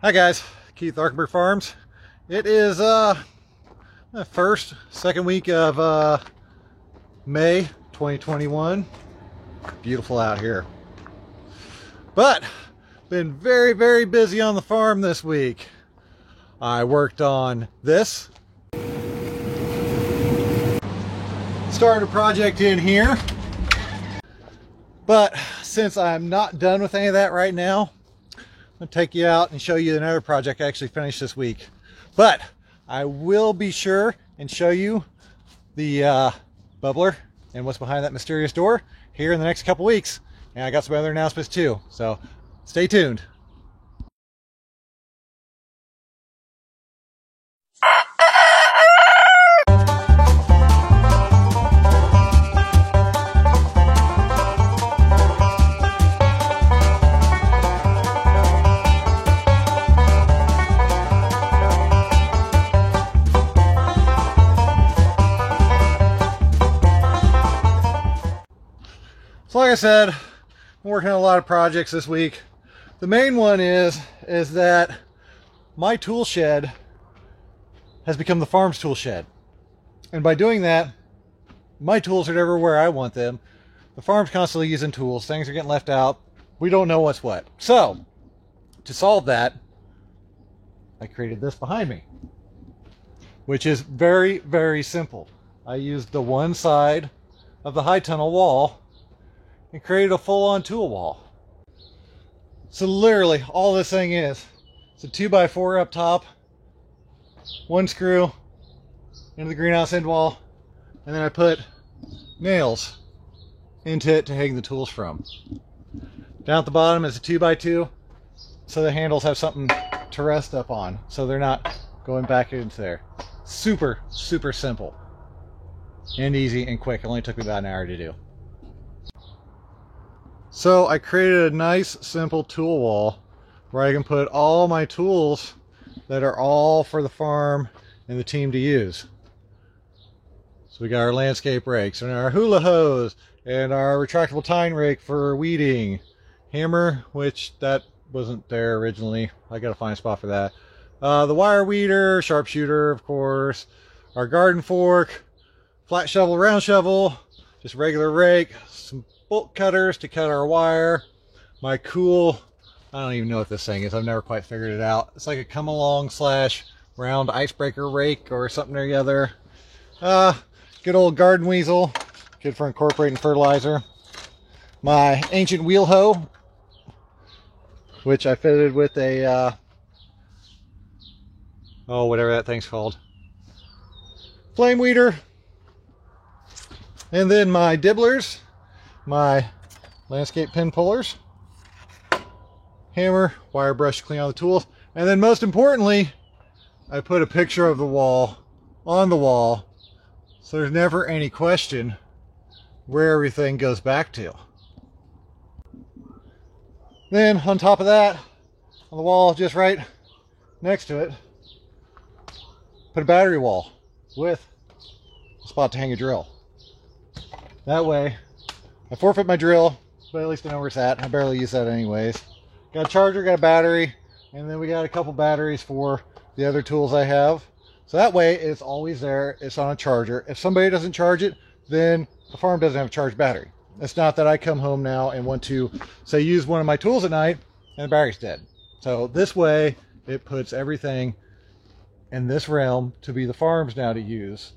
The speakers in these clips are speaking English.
Hi guys, Keith Arkenberg Farms. It is the second week of May 2021. Beautiful out here. But been very busy on the farm this week. I worked on this. Started a project in here. But since I'm not done with any of that right now, I'm going to take you out and show you another project I actually finished this week. But I will be sure and show you the bubbler and what's behind that mysterious door here in the next couple weeks. And I got some other announcements too, so stay tuned. So like I said, I'm working on a lot of projects this week. The main one is that my tool shed has become the farm's tool shed. And by doing that, my tools are never where I want them. The farm's constantly using tools. Things are getting left out. We don't know what's what. So, to solve that, I created this behind me, which is very simple. I used the one side of the high tunnel wall and created a full-on tool wall. So literally all this thing is, it's a 2x4 up top, one screw into the greenhouse end wall, and then I put nails into it to hang the tools from. Down at the bottom is a 2x2, so the handles have something to rest up on, so they're not going back into there. Super simple and easy and quick. It only took me about an hour to do. So I created a nice simple tool wall where I can put all my tools that are all for the farm and the team to use. So we got our landscape rakes and our hula hose and our retractable tine rake for weeding, hammer, which that wasn't there originally. I gotta find a spot for that. The wire weeder, sharpshooter, of course, our garden fork, flat shovel, round shovel, just regular rake, some bolt cutters to cut our wire, my cool, I don't even know what this thing is, I've never quite figured it out. It's like a come along / round icebreaker rake or something or the other. Good old garden weasel, good for incorporating fertilizer. My ancient wheel hoe, which I fitted with a whatever that thing's called, flame weeder. And then my dibblers, my landscape pin pullers, hammer, wire brush to clean all the tools, and then most importantly, I put a picture of the wall on the wall so there's never any question where everything goes back to. Then on top of that, on the wall just right next to it, put a battery wall with a spot to hang a drill. That way I forfeit my drill, but at least I know where it's at. I barely use that anyways. Got a charger, got a battery, and then we got a couple batteries for the other tools I have. So that way it's always there, it's on a charger. If somebody doesn't charge it, then the farm doesn't have a charged battery. It's not that I come home now and want to, say, use one of my tools at night and the battery's dead. So this way it puts everything in this realm to be the farm's now to use.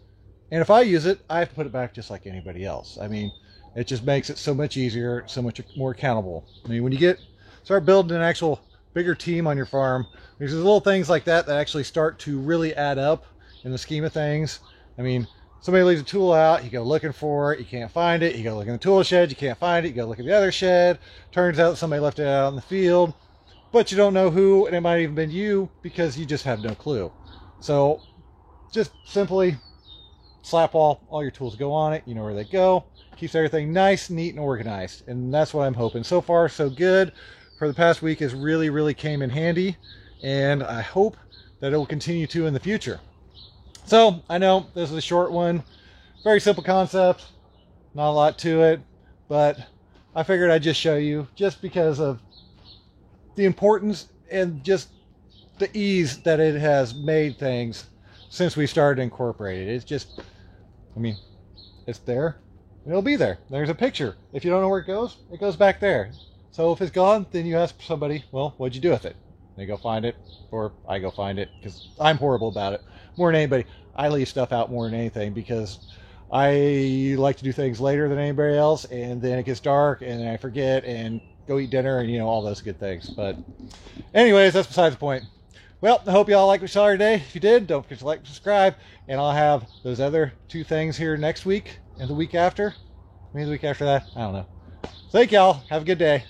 And if I use it, I have to put it back just like anybody else. I mean, it just makes it so much easier, so much more accountable. I mean, when you start building an actual bigger team on your farm, there's little things like that that actually start to really add up in the scheme of things. I mean, somebody leaves a tool out, you go looking for it, you can't find it, you go look in the tool shed, you can't find it, you go look at the other shed, turns out somebody left it out in the field, but you don't know who, and it might have even been you because you just have no clue. So just simply slap all your tools go on it, you know where they go, keeps everything nice, neat, and organized, and that's what I'm hoping. So far so good. For the past week has really came in handy, and I hope that it will continue to in the future. So I know this is a short one, very simple concept, not a lot to it, but I figured I'd just show you just because of the importance and just the ease that it has made things since we started incorporated. It's just, I mean, it's there. It'll be there. There's a picture. If you don't know where it goes back there. So if it's gone, then you ask somebody, well, what'd you do with it? They go find it, or I go find it, because I'm horrible about it. More than anybody, I leave stuff out more than anything, because I like to do things later than anybody else, and then it gets dark, and then I forget, and go eat dinner, and, you know, all those good things. But anyways, that's besides the point. Well, I hope you all liked what you saw today. If you did, don't forget to like and subscribe, and I'll have those other 2 things here next week and the week after. Maybe the week after that. I don't know. Thank y'all. Have a good day.